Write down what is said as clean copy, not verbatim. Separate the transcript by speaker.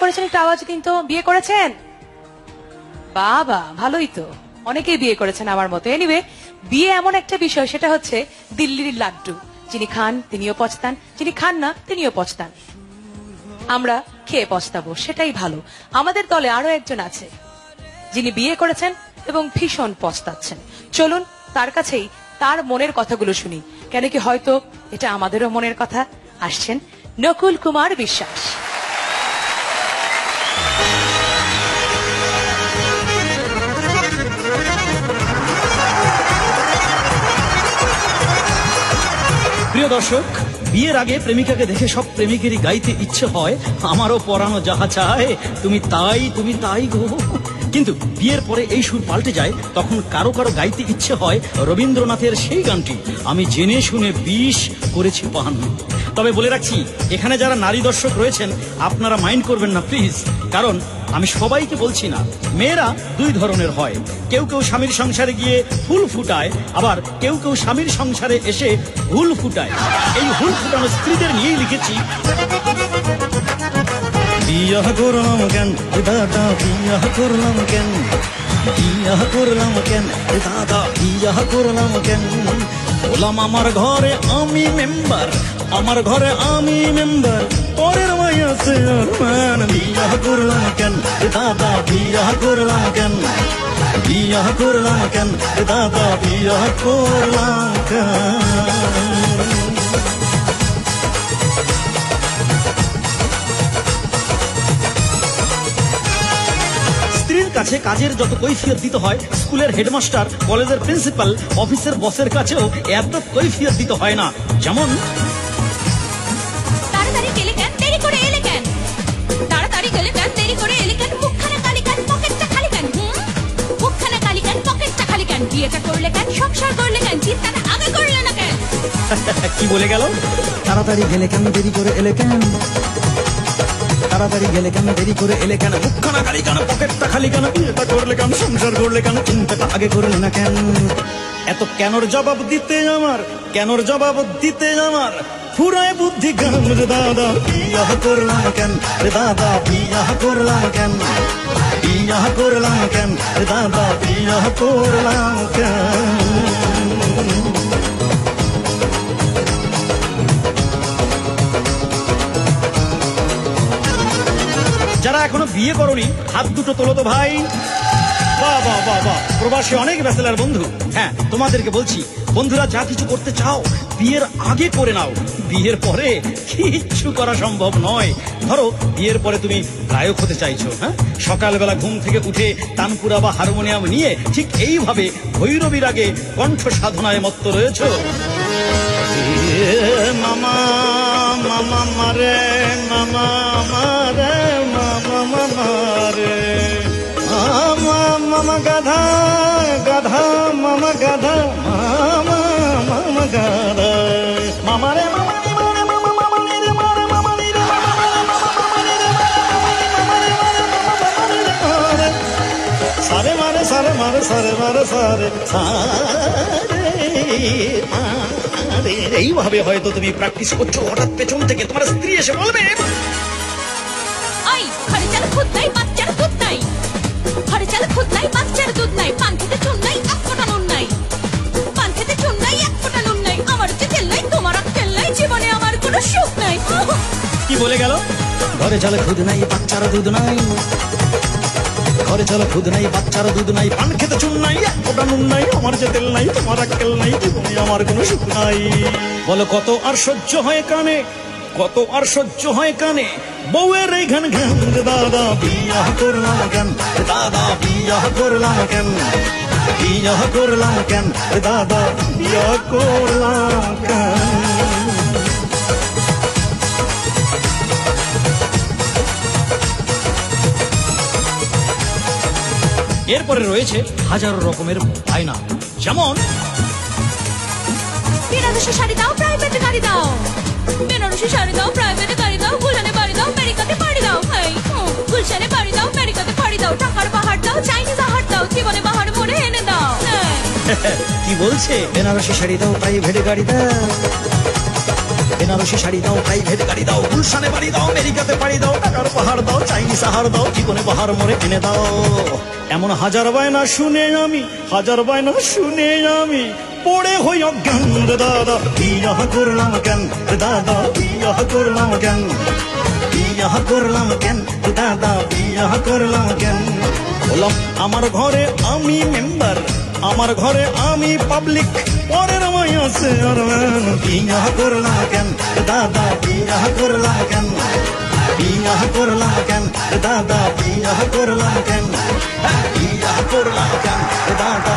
Speaker 1: করেছেন একটু আওয়াজ দিন তো। বিয়ে করেছেন? বাবা, ভালোই তো, অনেকেই বিয়ে করেছেন আমার মতো। এনিওয়ে, বিয়ে এমন একটা বিষয়, সেটা হচ্ছে দিল্লির লাড্ডু। যিনি খান তিনিও পচতান, যিনি খান না তিনিও পচতান। আমরা খেয়ে পচতাবো, সেটাই ভালো। আমাদের দলে আরো একজন আছে যিনি বিয়ে করেছেন এবং ভীষণ পচতাচ্ছেন। চলুন তার কাছেই তার মনের কথাগুলো শুনি, কেন কি হয়তো এটা আমাদেরও মনের কথা। আসছেন নকুল কুমার বিশ্বাস।
Speaker 2: প্রিয় দর্শক, বিয়ের আগে প্রেমিকাকে দেখে সব প্রেমিকেরই গাইতে ইচ্ছে হয়, আমারও পরানো যাহা চায় তুমি তাই, তুমি তাই গো। কিন্তু বিয়ের পরে এই সুর পাল্টে যায়, তখন কারো কারো গাইতে ইচ্ছে হয় রবীন্দ্রনাথের সেই গানটি, আমি জেনে শুনে বিষ করেছি পান। তবে বলে রাখছি, এখানে যারা নারী দর্শক রয়েছেন আপনারা মাইন্ড করবেন না প্লিজ, কারণ আমি সবাইকে বলছি না। মেয়েরা দুই ধরনের হয়, কেউ কেউ স্বামীর সংসারে গিয়ে ফুল ফুটায়, আবার কেউ কেউ স্বামীর সংসারে এসে হুল ফুটায়। এই হুল ফুটানো স্ত্রীদের নিয়েই লিখেছি। বিয়াহ করলাম কেন দাদা, বিয়াহ করলাম কেন, বিয়াহ করলাম কেন দাদা, বিয়াহ করলাম কেন। বললাম আমার ঘরে আমি মেম্বার, আমার ঘরে আমি মেম্বার, পরের মাইয়া চেয়ারম্যান। বিয়াহ করলাম কেন দাদা, বিয়াহ করলাম কেন, বিয়াহ করলাম কেন দাদা, বিয়াহ করলাম কেন। স্ত্রীর কাছে কাজের যত কৈফিয়ত দিতে হয়, স্কুলের হেডমাস্টার, কলেজের প্রিন্সিপাল, অফিসের বসের কাছেও এত কৈফিয়ত দিতে হয় না। যেমন
Speaker 3: তাড়াতাড়ি গেলে কেন, দেরি করে এলে কেন, তাড়াতাড়ি গেলে কেন, দেরি করে এলে কেন, মুখখানা কালি কেন, পকেটটা খালি কেন, মুখখানা কালি কেন, পকেটটা খালি কেন, বিয়েটা করলে কেন, সংসার করলে কেন, চিন্তাটা আগে করলে না কেন।
Speaker 2: কি বলে গেল? তাড়াতাড়ি গেলে কেন, দেরি করে এলে কেন, তাড়াতাড়ি গেলে কেন, দেরি করে এলে কেন, মুখখানা কালি কেন, পকেটটা খালি কেন, বিয়েটা করলে কেন, সংসার করলে কেন, চিন্তাটা আগে করলে না কেন। এত কেনর জবাব দিতে আমার, কেনর জবাব দিতে আমার ফুরায় বুদ্ধি কেন রে দাদা। বিয়াহ করলাম কেন রে দাদা, বিয়াহ করলাম কেন, বিয়াহ করলাম কেন রে দাদা, বিয়াহ করলাম কেন। যারা এখনো বিয়ে করনি হাত দুটো তোলো তো ভাই। বাহ বাহ বাহ বাহ, প্রবাসী অনেক ব্যাচেলার বন্ধু। হ্যাঁ, তোমাদেরকে বলছি, বন্ধুরা যা কিছু করতে চাও বিয়ের আগে করে নাও, বিয়ের পরে কিচ্ছু করা সম্ভব নয়। ধরো বিয়ের পরে তুমি গায়ক হতে চাইছো, হ্যাঁ, সকালবেলা ঘুম থেকে উঠে তানপুরা বা হারমোনিয়াম নিয়ে ঠিক এইভাবে ভৈরবীর আগে কণ্ঠ সাধনায় মত্ত রয়েছ। মামা মামা মারে, মামা মারে, মামা মারে, মামা মামা গাধা গাধা, মামা গাধা, মামা মামা গাধা, মামা রে মামা রে মারে, মামা মামা রে মারে, মামা রে মারে, সারে মারে, সারে মারে, সারে মারে, সারে সারে। এইভাবে হয়তো তুমি প্র্যাকটিস করছো, হঠাৎ পেছন থেকে তোমার স্ত্রী এসে বলবে,
Speaker 3: আই ঘরে চাল খুদ নাই, বাচ্চার দুধ নাই, ঘরে চাল খুদ নাই, বাচ্চার দুধ নাই, পান খেতে চুন নাই, এক ফোঁটা নুন নাই, পান খেতে চুন নাই, এক ফোঁটা নুন নাই, আমার যে তেল নাই, তোমার তেল নাই, জীবনে আমার কোনো সুখ নাই।
Speaker 2: কি বলে গেল? ঘরে চাল খুদ নাই, বাচ্চার দুধ নাই, ঘরে চলো খুদ নাই, বাচ্চার দুধ নাই, পান খেতে চুন নাই, এক ফোঁটা নুন নাই, আমার যে তেল নাই, তোমার আক্কেল নাই, জীবনে আমার কোনো সুখ নাই। বলো কত আর সহ্য হয় কানে, কত আর সহ্য হয় কানে, বউয়ের এই ঘ্যান ঘ্যান রে দাদা। বিয়াহ করলাম কেন দাদা, বিয়াহ করলাম কেন, বিয়াহ করলাম কেন রে দাদা, বিয়াহ করলাম কেন। এরপরে রয়েছে হাজারো রকমের বায়না, যেমন
Speaker 3: বেনারসি শাড়ি দাও, প্রাইভেটে গাড়ি দাও, বেনারসি শাড়ি দাও, প্রাইভেটে গাড়ি দাও, গুলশানে বাড়ি দাও, আমেরিকাতে পাড়ি দাও, গুলশানে বাড়ি দাও, আমেরিকাতে পাড়ি দাও, টাকার পাহাড় দাও, চাইনিজ আহার দাও, জীবনে বাহার মনে এনে দাও। কি বলছে?
Speaker 2: বেনারসি শাড়ি দাও, প্রাইভেটে গাড়ি দাও, বেনারসি শাড়ি দাও, প্রাইভেট গাড়ি দাও, গুলশানে বাড়ি দাও, আমেরিকাতে পাড়ি দাও, টাকার পাহাড় দাও, চাইনিজ আহার দাও, জীবনে বাহার মোড়ে এনে দাও। এমন হাজার বায়না শুনে আমি, হাজার বায়না শুনে আমি পড়ে হই অজ্ঞান রে দাদা, বিয়া করলাম কেন রে দাদা, বিয়া করলাম কেন, বিয়া করলাম কেন রে দাদা, বিয়া করলাম কেন। বললাম আমার ঘরে আমি মেম্বার, আমার ঘরে আমি পাবলিক, পরের মাইয়া চেয়ারম্যান, বিয়া করলাম কেন রে দাদা, বিয়া করলাম কেন, বিয়া করলাম কেন রে দাদা, বিয়া করলাম কেন, বিয়া করলাম কেন রে দাদা,